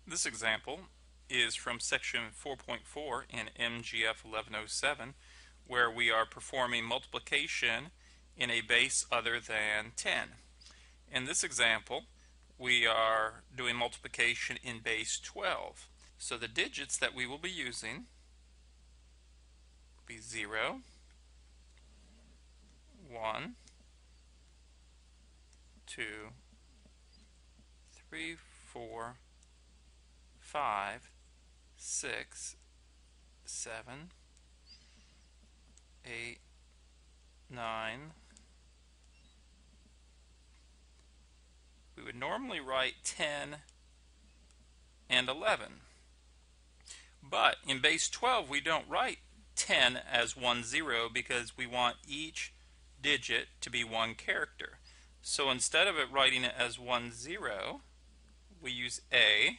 This example is from section 4.4 in MGF 1107, where we are performing multiplication in a base other than 10. In this example, we are doing multiplication in base 12. So the digits that we will be using will be 0, 1, 2, 3, 4, 5, 6, 7, 8, 9. We would normally write 10 and 11. But in base 12 we don't write 10 as 1, 0 because we want each digit to be one character. So instead of it writing it as 1, 0, we use A,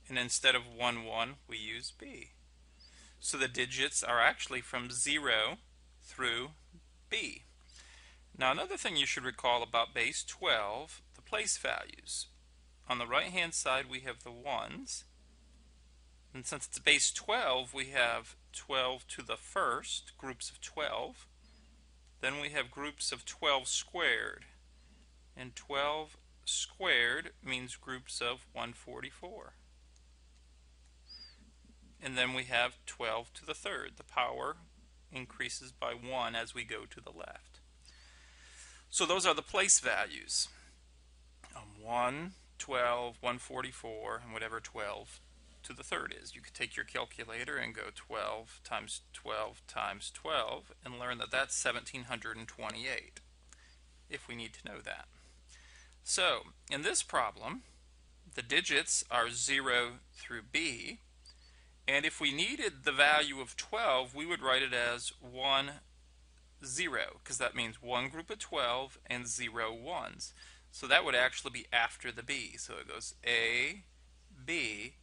and instead of 1, 1, we use B. So the digits are actually from 0 through B. Now another thing you should recall about base 12, the place values. On the right hand side we have the ones, and since it's base 12 we have 12 to the first, groups of 12. Then we have groups of 12 squared, and 12 squared means groups of 144. And then we have 12 to the third. The power increases by 1 as we go to the left. So those are the place values. 1, 12, 144, and whatever 12 to the third is. You could take your calculator and go 12 times 12 times 12 and learn that that's 1728, if we need to know that. So in this problem, the digits are 0 through B, and if we needed the value of 12, we would write it as 1, 0, because that means one group of 12 and 0 ones. So that would actually be after the B. So it goes A, B,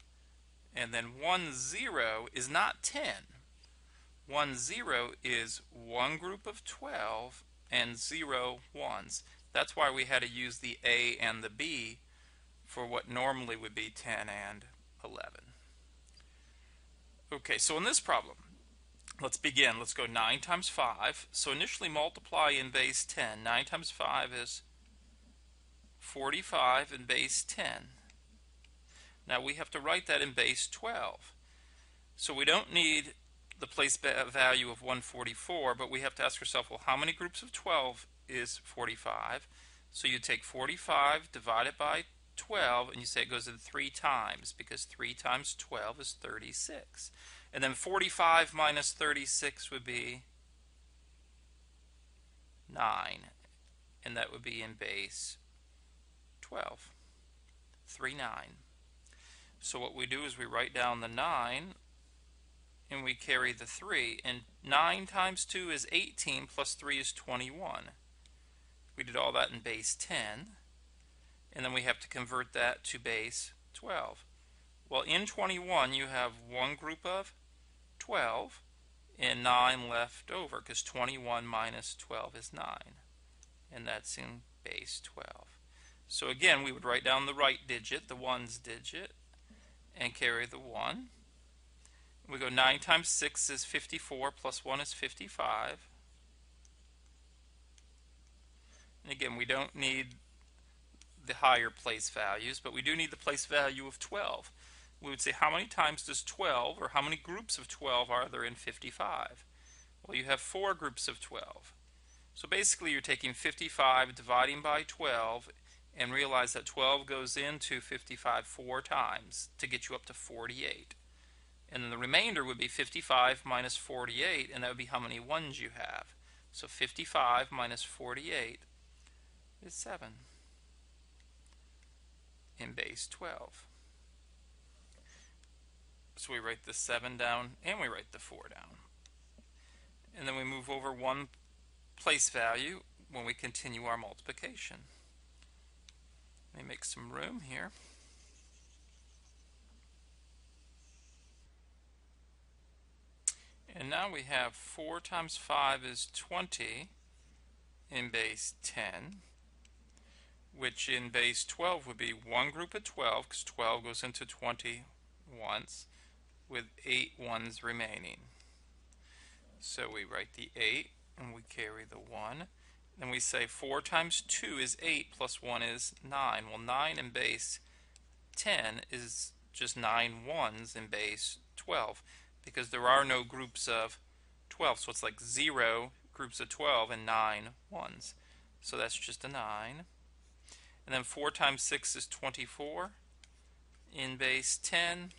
and then 1, 0 is not 10. 1, 0 is one group of 12 and 0 ones. That's why we had to use the A and the B for what normally would be 10 and 11. Okay, so in this problem, let's begin. Let's go 9 times 5. So initially multiply in base 10. 9 times 5 is 45 in base 10. Now we have to write that in base 12. So we don't need the place value of 144, but we have to ask ourselves, well, how many groups of 12 is 45? So you take 45 divided by 12, and you say it goes in 3 times, because 3 times 12 is 36. And then 45 minus 36 would be 9, and that would be in base 12. 3, 9. So what we do is we write down the 9, and we carry the 3, and 9 times 2 is 18, plus 3 is 21. We did all that in base 10, and then we have to convert that to base 12. Well, in 21 you have one group of 12 and 9 left over, because 21 minus 12 is 9, and that's in base 12. So again, we would write down the right digit, the ones digit, and carry the 1. We go 9 times 6 is 54, plus 1 is 55. And again, we don't need the higher place values, but we do need the place value of 12. We would say, how many times does 12, or how many groups of 12 are there in 55? Well, you have 4 groups of 12. So basically you're taking 55, dividing by 12, and realize that 12 goes into 55 4 times to get you up to 48. And then the remainder would be 55 minus 48, and that would be how many ones you have. So 55 minus 48 is 7 in base 12. So we write the 7 down and we write the 4 down. And then we move over one place value when we continue our multiplication. Let me make some room here. And now we have 4 times 5 is 20 in base 10. which in base 12 would be one group of 12, because 12 goes into 20 once, with 8 ones remaining. So we write the 8, and we carry the 1. Then we say 4 times 2 is 8, plus 1 is 9. Well, 9 in base 10 is just 9 ones in base 12, because there are no groups of 12. So it's like 0 groups of 12 and 9 ones. So that's just a 9. And then 4 times 6 is 24 in base 10.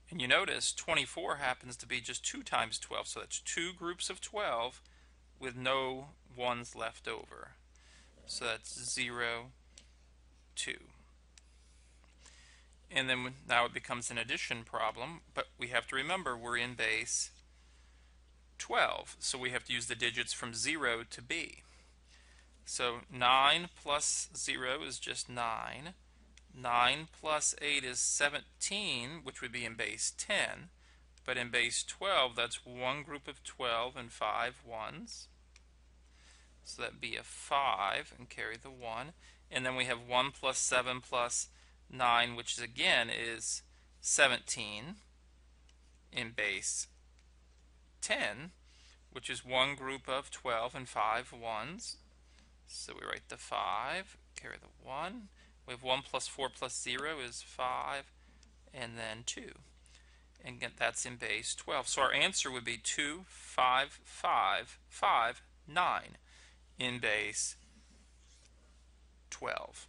And you notice 24 happens to be just 2 times 12. So that's 2 groups of 12 with no ones left over. So that's 0, 2. And then now it becomes an addition problem, but we have to remember we're in base 12. So we have to use the digits from 0 to b. So 9 plus 0 is just 9. 9 plus 8 is 17, which would be in base 10. But in base 12, that's one group of 12 and 5 ones. So that'd be a 5 and carry the 1. And then we have 1 plus 7 plus 9, which is, again is 17 in base 10, which is one group of 12 and 5 ones. So we write the 5, carry the 1. We have 1 plus 4 plus 0 is 5, and then 2. And again, that's in base 12. So our answer would be 2, 5, 5, 5, 9 in base 12.